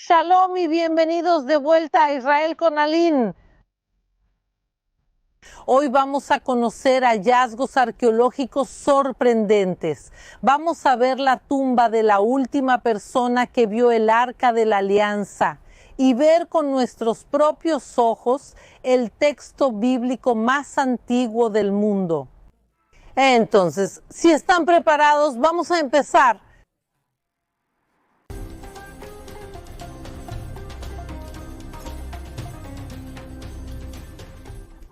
Shalom y bienvenidos de vuelta a Israel con Aline. Hoy vamos a conocer hallazgos arqueológicos sorprendentes. Vamos a ver la tumba de la última persona que vio el Arca de la Alianza y ver con nuestros propios ojos el texto bíblico más antiguo del mundo. Entonces, si están preparados, vamos a empezar.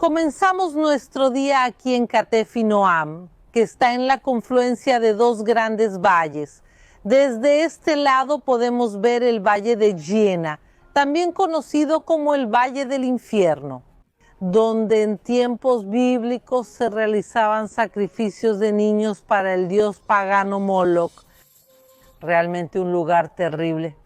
Comenzamos nuestro día aquí en Catef Noam, que está en la confluencia de dos grandes valles. Desde este lado podemos ver el Valle de Jiena, también conocido como el Valle del Infierno, donde en tiempos bíblicos se realizaban sacrificios de niños para el dios pagano Moloch. Realmente un lugar terrible.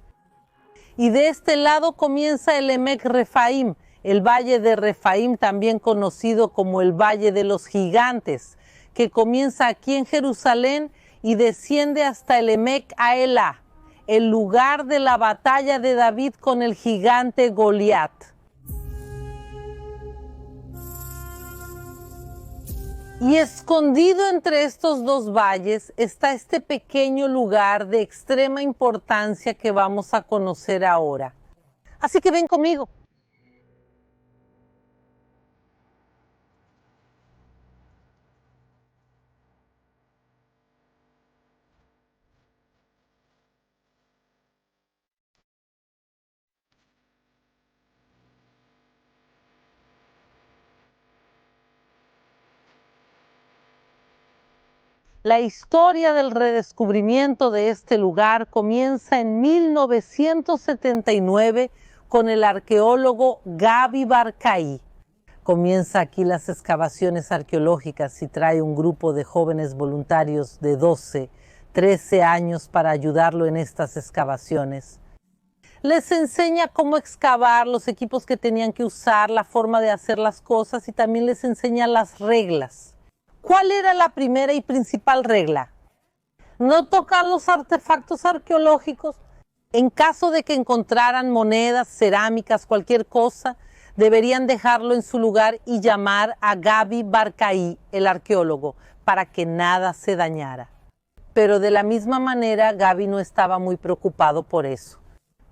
Y de este lado comienza el Emek Refaim, el Valle de Refaim, también conocido como el Valle de los Gigantes, que comienza aquí en Jerusalén y desciende hasta el Emek Haelá, el lugar de la batalla de David con el gigante Goliat. Y escondido entre estos dos valles está este pequeño lugar de extrema importancia que vamos a conocer ahora. Así que ven conmigo. La historia del redescubrimiento de este lugar comienza en 1979 con el arqueólogo Gaby Barcaí. Comienza aquí las excavaciones arqueológicas y trae un grupo de jóvenes voluntarios de 12, 13 años para ayudarlo en estas excavaciones. Les enseña cómo excavar, los equipos que tenían que usar, la forma de hacer las cosas y también les enseña las reglas. ¿Cuál era la primera y principal regla? No tocar los artefactos arqueológicos. En caso de que encontraran monedas, cerámicas, cualquier cosa, deberían dejarlo en su lugar y llamar a Gaby Barcaí, el arqueólogo, para que nada se dañara. Pero de la misma manera, Gaby no estaba muy preocupado por eso.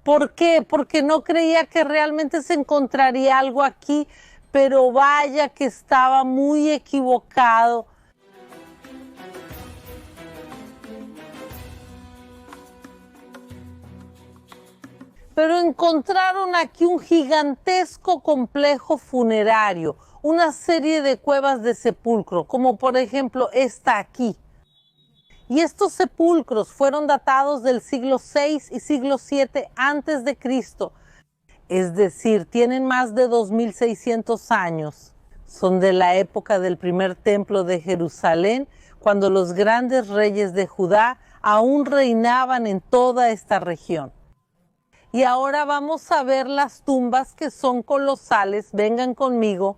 ¿Por qué? Porque no creía que realmente se encontraría algo aquí, pero vaya que estaba muy equivocado. Pero encontraron aquí un gigantesco complejo funerario, una serie de cuevas de sepulcro, como por ejemplo esta aquí. Y estos sepulcros fueron datados del siglo VI y siglo VII antes de Cristo. Es decir, tienen más de 2600 años. Son de la época del primer templo de Jerusalén, cuando los grandes reyes de Judá aún reinaban en toda esta región. Y ahora vamos a ver las tumbas que son colosales. Vengan conmigo.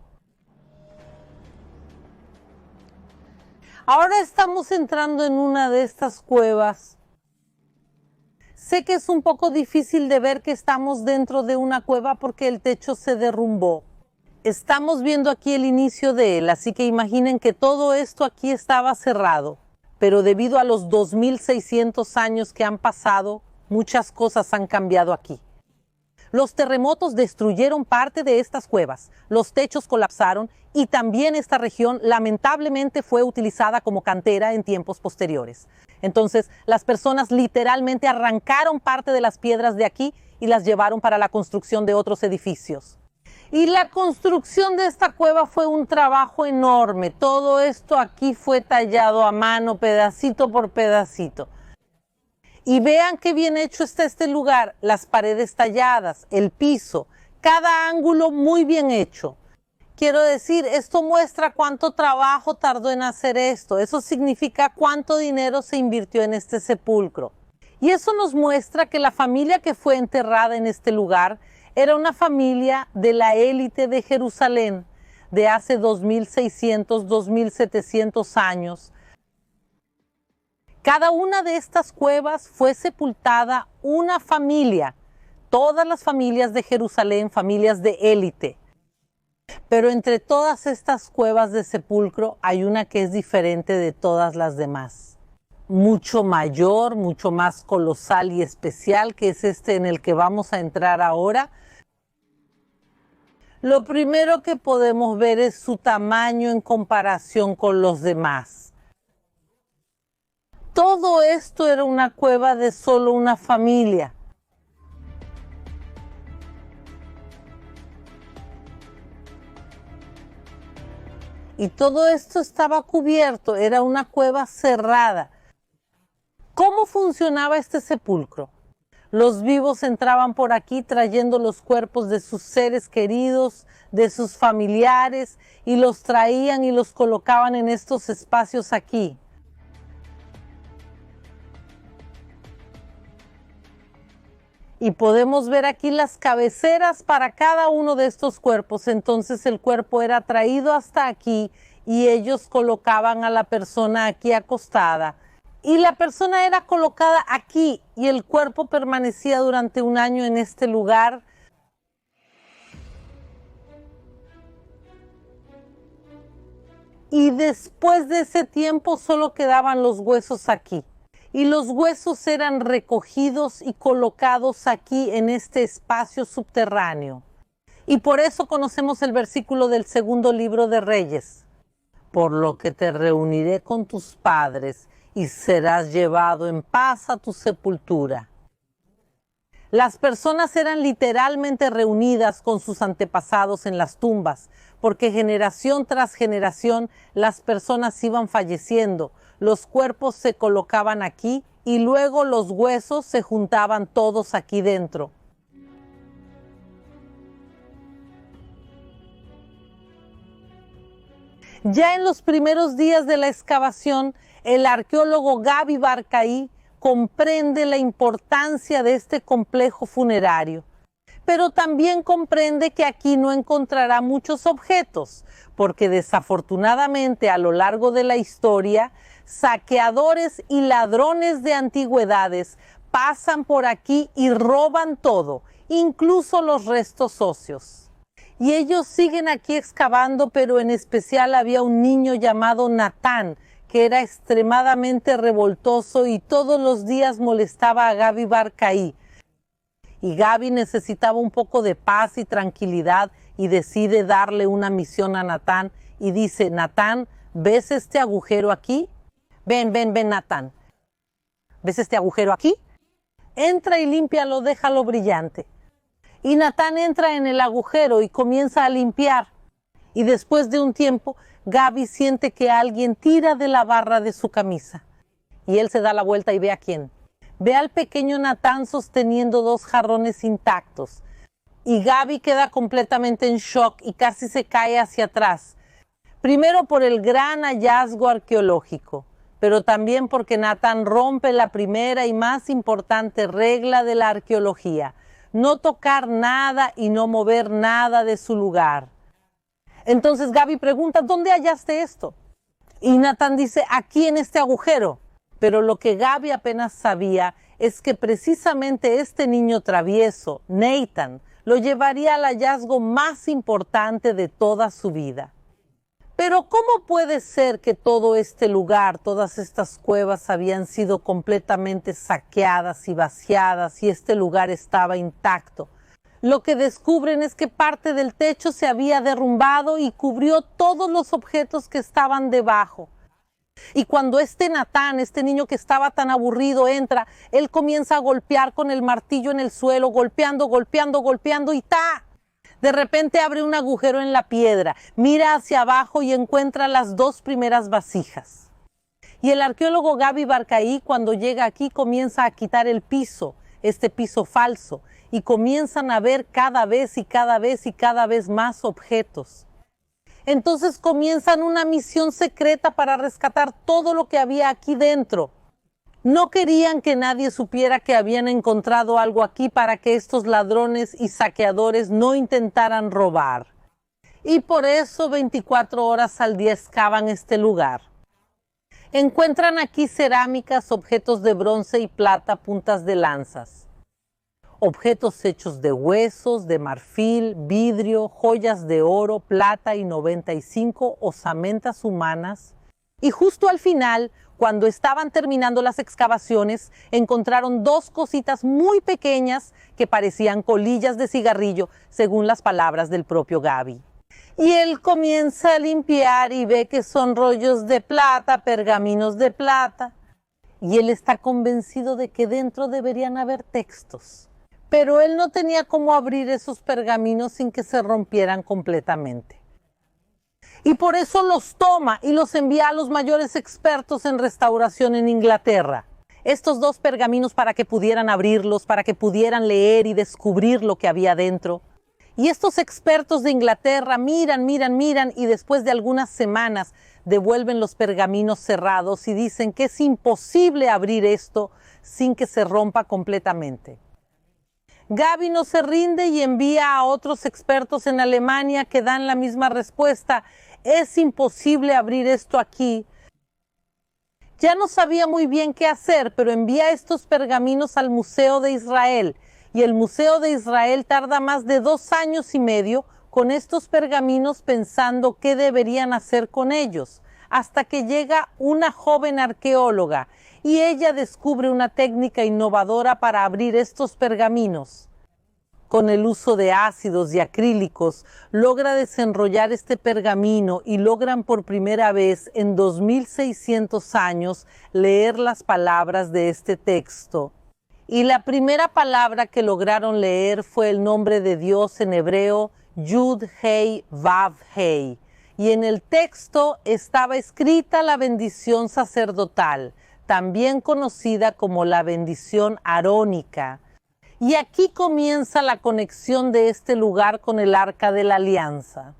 Ahora estamos entrando en una de estas cuevas. Sé que es un poco difícil de ver que estamos dentro de una cueva porque el techo se derrumbó. Estamos viendo aquí el inicio de él, así que imaginen que todo esto aquí estaba cerrado. Pero debido a los 2600 años que han pasado, muchas cosas han cambiado aquí. Los terremotos destruyeron parte de estas cuevas, los techos colapsaron y también esta región lamentablemente fue utilizada como cantera en tiempos posteriores. Entonces, las personas literalmente arrancaron parte de las piedras de aquí y las llevaron para la construcción de otros edificios. Y la construcción de esta cueva fue un trabajo enorme. Todo esto aquí fue tallado a mano, pedacito por pedacito. Y vean qué bien hecho está este lugar, las paredes talladas, el piso, cada ángulo muy bien hecho. Quiero decir, esto muestra cuánto trabajo tardó en hacer esto. Eso significa cuánto dinero se invirtió en este sepulcro. Y eso nos muestra que la familia que fue enterrada en este lugar era una familia de la élite de Jerusalén de hace 2600, 2700 años. Cada una de estas cuevas fue sepultada una familia. todas las familias de Jerusalén, familias de élite. Pero entre todas estas cuevas de sepulcro hay una que es diferente de todas las demás. Mucho mayor, mucho más colosal y especial, que es este en el que vamos a entrar ahora. Lo primero que podemos ver es su tamaño en comparación con los demás. Todo esto era una cueva de solo una familia. Y todo esto estaba cubierto, era una cueva cerrada. ¿Cómo funcionaba este sepulcro? Los vivos entraban por aquí trayendo los cuerpos de sus seres queridos, de sus familiares, y los traían y los colocaban en estos espacios aquí. Y podemos ver aquí las cabeceras para cada uno de estos cuerpos. Entonces el cuerpo era traído hasta aquí y ellos colocaban a la persona aquí acostada. Y la persona era colocada aquí y el cuerpo permanecía durante un año en este lugar. Y después de ese tiempo solo quedaban los huesos aquí. Y los huesos eran recogidos y colocados aquí en este espacio subterráneo. Y por eso conocemos el versículo del segundo libro de Reyes. Por lo que te reuniré con tus padres y serás llevado en paz a tu sepultura. Las personas eran literalmente reunidas con sus antepasados en las tumbas, porque generación tras generación las personas iban falleciendo. Los cuerpos se colocaban aquí y luego los huesos se juntaban todos aquí dentro. Ya en los primeros días de la excavación, el arqueólogo Gabi Barcaí comprende la importancia de este complejo funerario, pero también comprende que aquí no encontrará muchos objetos, porque desafortunadamente a lo largo de la historia, saqueadores y ladrones de antigüedades pasan por aquí y roban todo, incluso los restos óseos. Y ellos siguen aquí excavando, pero en especial había un niño llamado Natán, que era extremadamente revoltoso y todos los días molestaba a Gabi Barcaí. Y Gabi necesitaba un poco de paz y tranquilidad y decide darle una misión a Natán y dice: Natán, ¿ves este agujero aquí? Ven, Natán. ¿Ves este agujero aquí? Entra y límpialo, déjalo brillante. Y Natán entra en el agujero y comienza a limpiar. Y después de un tiempo, Gabi siente que alguien tira de la barra de su camisa. Y él se da la vuelta y ve a quién. Ve al pequeño Natán sosteniendo 2 jarrones intactos. Y Gabi queda completamente en shock y casi se cae hacia atrás. Primero por el gran hallazgo arqueológico, pero también porque Natán rompe la primera y más importante regla de la arqueología: no tocar nada y no mover nada de su lugar. Entonces Gabi pregunta: ¿dónde hallaste esto? Y Natán dice: aquí en este agujero. Pero lo que Gabi apenas sabía es que precisamente este niño travieso, Nathan, lo llevaría al hallazgo más importante de toda su vida. Pero ¿cómo puede ser que todo este lugar, todas estas cuevas habían sido completamente saqueadas y vaciadas y este lugar estaba intacto? Lo que descubren es que parte del techo se había derrumbado y cubrió todos los objetos que estaban debajo. Y cuando este Natán, este niño que estaba tan aburrido, entra, él comienza a golpear con el martillo en el suelo, golpeando y ¡ta! De repente abre un agujero en la piedra, mira hacia abajo y encuentra las 2 primeras vasijas. Y el arqueólogo Gabi Barcaí, cuando llega aquí, comienza a quitar el piso, este piso falso, y comienzan a ver cada vez más objetos. Entonces comienzan una misión secreta para rescatar todo lo que había aquí dentro. No querían que nadie supiera que habían encontrado algo aquí para que estos ladrones y saqueadores no intentaran robar. Y por eso 24 horas al día excavan este lugar. Encuentran aquí cerámicas, objetos de bronce y plata, puntas de lanzas. objetos hechos de huesos, de marfil, vidrio, joyas de oro, plata y 95 osamentas humanas. Y justo al final, cuando estaban terminando las excavaciones, encontraron dos cositas muy pequeñas que parecían colillas de cigarrillo, según las palabras del propio Gaby. Y él comienza a limpiar y ve que son rollos de plata, pergaminos de plata. Y él está convencido de que dentro deberían haber textos. Pero él no tenía cómo abrir esos pergaminos sin que se rompieran completamente. Y por eso los toma y los envía a los mayores expertos en restauración en Inglaterra. Estos dos pergaminos para que pudieran abrirlos, para que pudieran leer y descubrir lo que había dentro. Y estos expertos de Inglaterra miran y después de algunas semanas devuelven los pergaminos cerrados y dicen que es imposible abrir esto sin que se rompa completamente. Gaby no se rinde y envía a otros expertos en Alemania que dan la misma respuesta. Es imposible abrir esto aquí. Ya no sabía muy bien qué hacer, pero envía estos pergaminos al Museo de Israel. Y el Museo de Israel tarda más de 2 años y medio con estos pergaminos pensando qué deberían hacer con ellos, hasta que llega una joven arqueóloga y ella descubre una técnica innovadora para abrir estos pergaminos. Con el uso de ácidos y acrílicos, logra desenrollar este pergamino y logran por primera vez en 2600 años leer las palabras de este texto. Y la primera palabra que lograron leer fue el nombre de Dios en hebreo, Yud Hei Vav Hei. Y en el texto estaba escrita la bendición sacerdotal, también conocida como la bendición arónica. Y aquí comienza la conexión de este lugar con el Arca de la Alianza.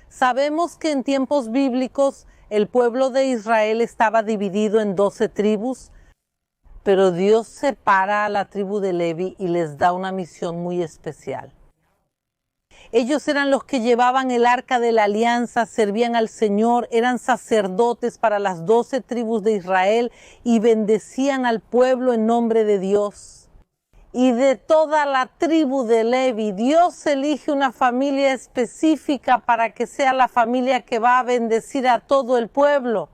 Sabemos que en tiempos bíblicos el pueblo de Israel estaba dividido en 12 tribus, pero Dios separa a la tribu de Levi y les da una misión muy especial. Ellos eran los que llevaban el Arca de la Alianza, servían al Señor, eran sacerdotes para las 12 tribus de Israel y bendecían al pueblo en nombre de Dios. Y de toda la tribu de Levi, Dios elige una familia específica para que sea la familia que va a bendecir a todo el pueblo.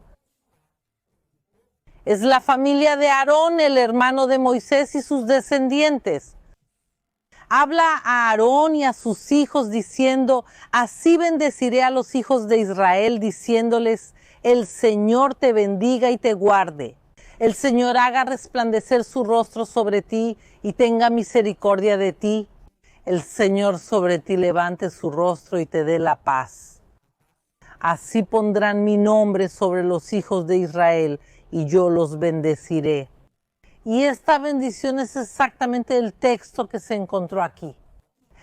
Es la familia de Aarón, el hermano de Moisés y sus descendientes. Habla a Aarón y a sus hijos diciendo, así bendeciré a los hijos de Israel, diciéndoles, el Señor te bendiga y te guarde. El Señor haga resplandecer su rostro sobre ti y tenga misericordia de ti. El Señor sobre ti levante su rostro y te dé la paz. Así pondrán mi nombre sobre los hijos de Israel y yo los bendeciré. Y esta bendición es exactamente el texto que se encontró aquí.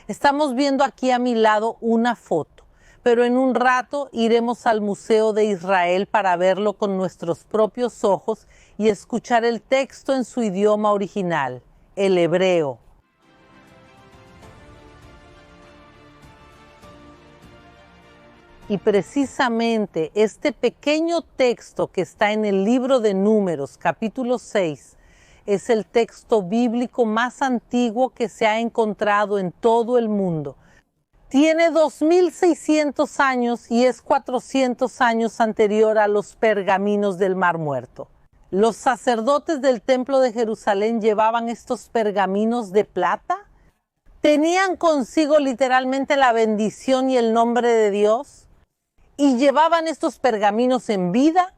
Estamos viendo aquí a mi lado una foto, pero en un rato iremos al Museo de Israel para verlo con nuestros propios ojos y escuchar el texto en su idioma original, el hebreo. Y precisamente este pequeño texto que está en el libro de Números, capítulo 6, es el texto bíblico más antiguo que se ha encontrado en todo el mundo. Tiene 2600 años y es 400 años anterior a los pergaminos del Mar Muerto. Los sacerdotes del Templo de Jerusalén llevaban estos pergaminos de plata. Tenían consigo literalmente la bendición y el nombre de Dios. Y llevaban estos pergaminos en vida.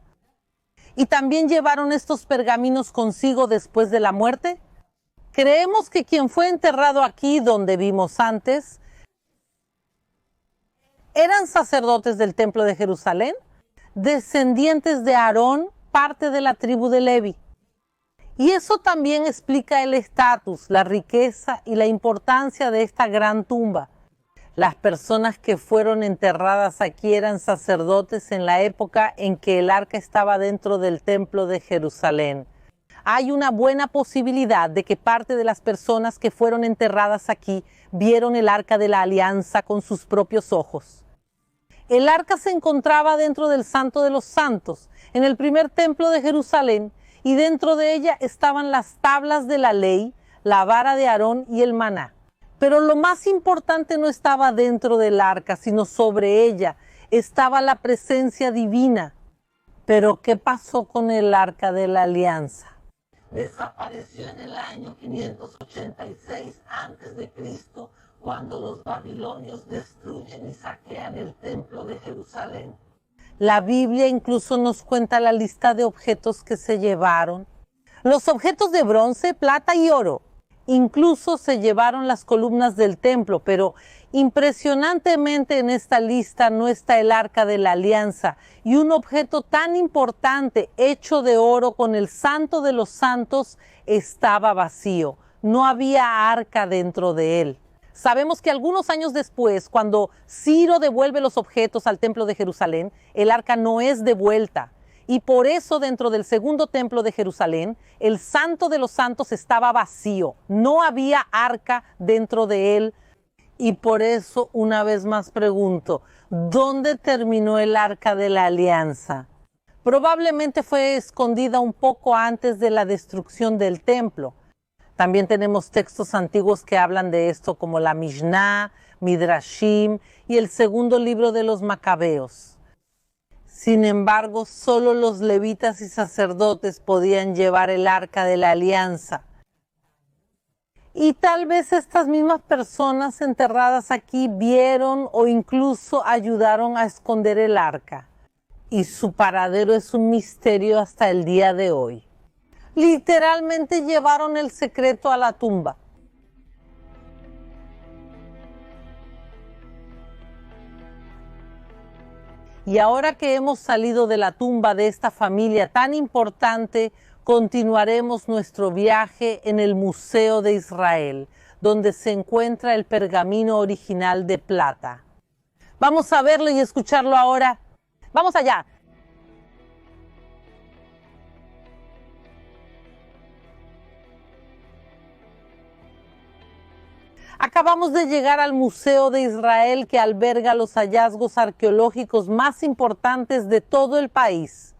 ¿Y también llevaron estos pergaminos consigo después de la muerte? Creemos que quien fue enterrado aquí, donde vimos antes, eran sacerdotes del Templo de Jerusalén, descendientes de Aarón, parte de la tribu de Levi. Y eso también explica el estatus, la riqueza y la importancia de esta gran tumba. Las personas que fueron enterradas aquí eran sacerdotes en la época en que el arca estaba dentro del templo de Jerusalén. Hay una buena posibilidad de que parte de las personas que fueron enterradas aquí vieron el arca de la alianza con sus propios ojos. El arca se encontraba dentro del Santo de los Santos, en el primer templo de Jerusalén, y dentro de ella estaban las tablas de la ley, la vara de Aarón y el maná. Pero lo más importante no estaba dentro del arca, sino sobre ella estaba la presencia divina. Pero ¿qué pasó con el arca de la alianza? Desapareció en el año 586 a.C., cuando los babilonios destruyen y saquean el templo de Jerusalén. La Biblia incluso nos cuenta la lista de objetos que se llevaron. Los objetos de bronce, plata y oro. Incluso se llevaron las columnas del templo, pero impresionantemente en esta lista no está el arca de la alianza y un objeto tan importante hecho de oro con el santo de los santos estaba vacío. No había arca dentro de él. Sabemos que algunos años después, cuando Ciro devuelve los objetos al templo de Jerusalén, el arca no es devuelta. Y por eso dentro del segundo templo de Jerusalén, el santo de los santos estaba vacío. No había arca dentro de él. Y por eso una vez más pregunto, ¿dónde terminó el arca de la alianza? Probablemente fue escondida un poco antes de la destrucción del templo. También tenemos textos antiguos que hablan de esto, como la Mishnah, Midrashim y el segundo libro de los Macabeos. Sin embargo, solo los levitas y sacerdotes podían llevar el arca de la alianza. Y tal vez estas mismas personas enterradas aquí vieron o incluso ayudaron a esconder el arca. Y su paradero es un misterio hasta el día de hoy. Literalmente llevaron el secreto a la tumba. Y ahora que hemos salido de la tumba de esta familia tan importante, continuaremos nuestro viaje en el Museo de Israel, donde se encuentra el pergamino original de plata. Vamos a verlo y escucharlo ahora. ¡Vamos allá! Acabamos de llegar al Museo de Israel, que alberga los hallazgos arqueológicos más importantes de todo el país.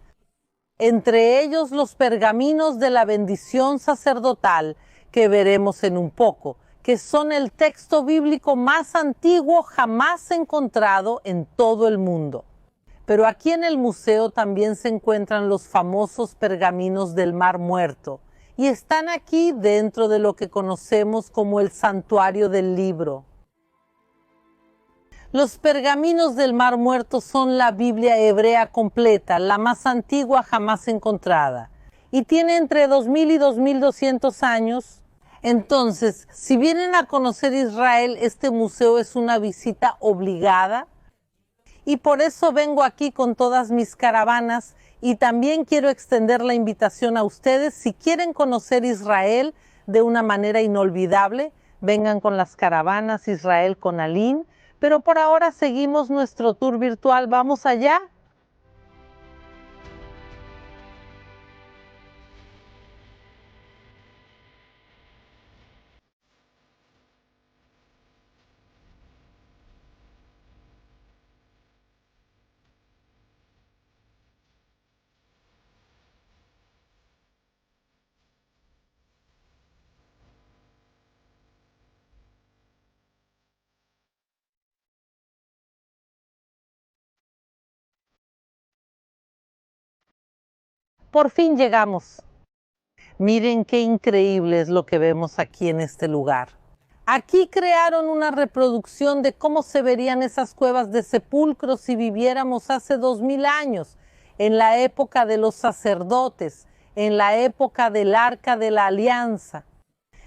Entre ellos los pergaminos de la bendición sacerdotal, que veremos en un poco, que son el texto bíblico más antiguo jamás encontrado en todo el mundo. Pero aquí en el museo también se encuentran los famosos pergaminos del Mar Muerto, y están aquí dentro de lo que conocemos como el santuario del libro. Los pergaminos del Mar Muerto son la Biblia hebrea completa, la más antigua jamás encontrada, y tiene entre 2000 y 2200 años. Entonces, si vienen a conocer Israel, este museo es una visita obligada, y por eso vengo aquí con todas mis caravanas. Y también quiero extender la invitación a ustedes, si quieren conocer Israel de una manera inolvidable, vengan con las caravanas Israel con Aline, pero por ahora seguimos nuestro tour virtual. ¿Vamos allá? Por fin llegamos. Miren qué increíble es lo que vemos aquí en este lugar. Aquí crearon una reproducción de cómo se verían esas cuevas de sepulcros si viviéramos hace 2000 años, en la época de los sacerdotes, en la época del Arca de la Alianza.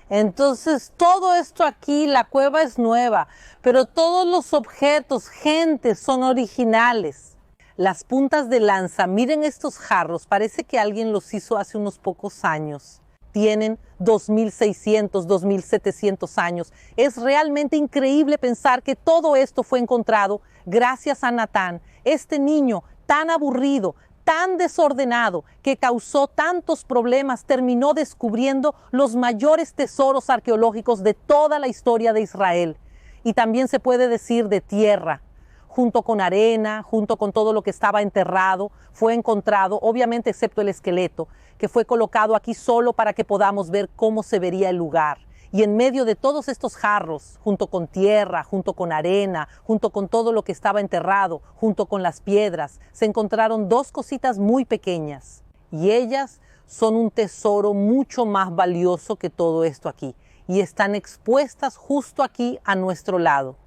Entonces, todo esto aquí, la cueva es nueva, pero todos los objetos, gente, son originales. Las puntas de lanza, miren estos jarros, parece que alguien los hizo hace unos pocos años. Tienen 2600, 2700 años. Es realmente increíble pensar que todo esto fue encontrado gracias a Natán, este niño tan aburrido, tan desordenado, que causó tantos problemas, terminó descubriendo los mayores tesoros arqueológicos de toda la historia de Israel. Y también se puede decir de tierra. Junto con arena, junto con todo lo que estaba enterrado, fue encontrado, obviamente excepto el esqueleto, que fue colocado aquí solo para que podamos ver cómo se vería el lugar. Y en medio de todos estos jarros, junto con tierra, junto con arena, junto con todo lo que estaba enterrado, junto con las piedras, se encontraron dos cositas muy pequeñas. Y ellas son un tesoro mucho más valioso que todo esto aquí. Y están expuestas justo aquí a nuestro lado.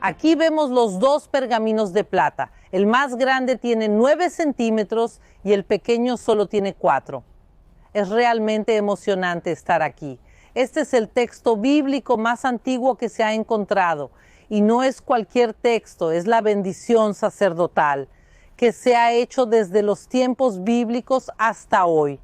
Aquí vemos los dos pergaminos de plata. El más grande tiene 9 centímetros y el pequeño solo tiene 4. Es realmente emocionante estar aquí. Este es el texto bíblico más antiguo que se ha encontrado. Y no es cualquier texto, es la bendición sacerdotal, que se ha hecho desde los tiempos bíblicos hasta hoy.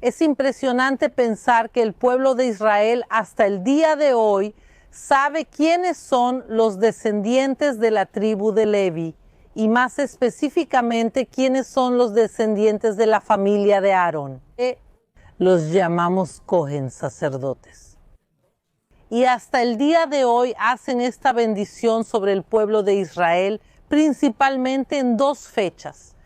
Es impresionante pensar que el pueblo de Israel hasta el día de hoy sabe quiénes son los descendientes de la tribu de Levi y más específicamente quiénes son los descendientes de la familia de Aarón. Los llamamos Cohen, sacerdotes. Y hasta el día de hoy hacen esta bendición sobre el pueblo de Israel principalmente en 2 fechas.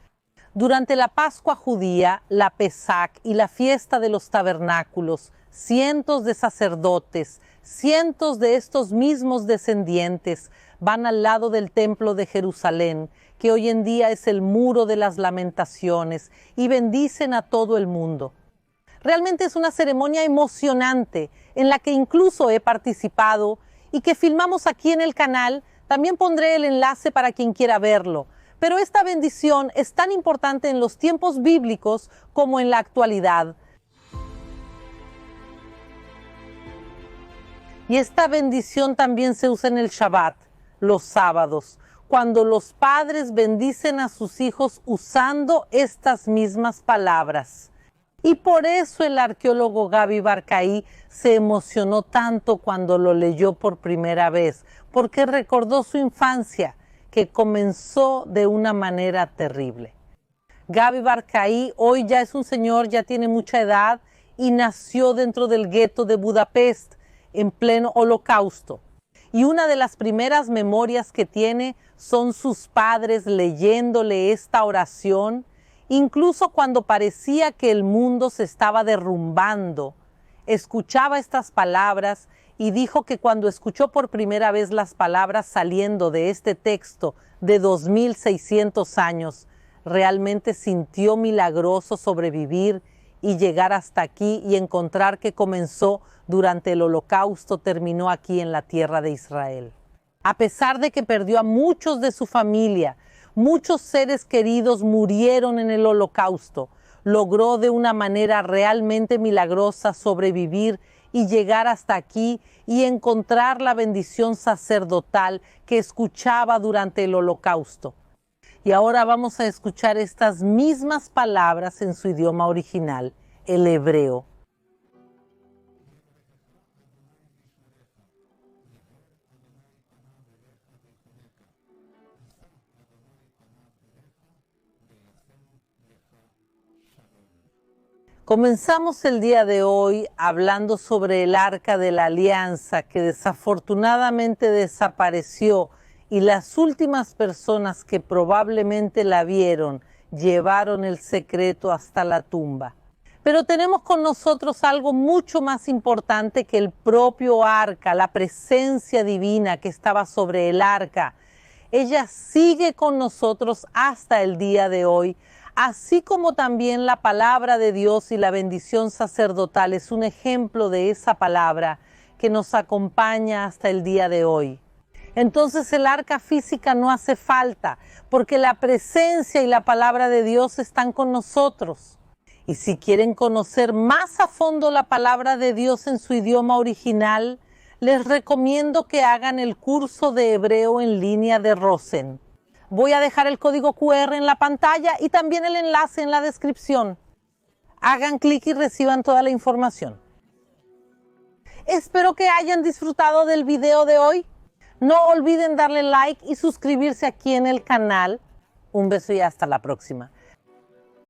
Durante la Pascua judía, la Pesach y la fiesta de los tabernáculos, cientos de sacerdotes, cientos de estos mismos descendientes van al lado del templo de Jerusalén, que hoy en día es el muro de las lamentaciones, y bendicen a todo el mundo. Realmente es una ceremonia emocionante en la que incluso he participado y que filmamos aquí en el canal. También pondré el enlace para quien quiera verlo. Pero esta bendición es tan importante en los tiempos bíblicos como en la actualidad. Y esta bendición también se usa en el Shabbat, los sábados, cuando los padres bendicen a sus hijos usando estas mismas palabras. Y por eso el arqueólogo Gaby Barcaí se emocionó tanto cuando lo leyó por primera vez, porque recordó su infancia, que comenzó de una manera terrible. Gaby Barcaí hoy ya es un señor, ya tiene mucha edad y nació dentro del gueto de Budapest, en pleno Holocausto. Y una de las primeras memorias que tiene son sus padres leyéndole esta oración, incluso cuando parecía que el mundo se estaba derrumbando. Escuchaba estas palabras y dijo que cuando escuchó por primera vez las palabras saliendo de este texto de 2600 años, realmente sintió milagroso sobrevivir y llegar hasta aquí y encontrar que comenzó durante el Holocausto, terminó aquí en la tierra de Israel. A pesar de que perdió a muchos de su familia, muchos seres queridos murieron en el Holocausto, logró de una manera realmente milagrosa sobrevivir y llegar hasta aquí y encontrar la bendición sacerdotal que escuchaba durante el Holocausto. Y ahora vamos a escuchar estas mismas palabras en su idioma original, el hebreo. Comenzamos el día de hoy hablando sobre el Arca de la Alianza que desafortunadamente desapareció y las últimas personas que probablemente la vieron llevaron el secreto hasta la tumba. Pero tenemos con nosotros algo mucho más importante que el propio arca, la presencia divina que estaba sobre el arca. Ella sigue con nosotros hasta el día de hoy, así como también la palabra de Dios y la bendición sacerdotal es un ejemplo de esa palabra que nos acompaña hasta el día de hoy. Entonces el arca física no hace falta, porque la presencia y la palabra de Dios están con nosotros. Y si quieren conocer más a fondo la palabra de Dios en su idioma original, les recomiendo que hagan el curso de hebreo en línea de Rosen. Voy a dejar el código QR en la pantalla y también el enlace en la descripción. Hagan clic y reciban toda la información. Espero que hayan disfrutado del video de hoy. No olviden darle like y suscribirse aquí en el canal. Un beso y hasta la próxima.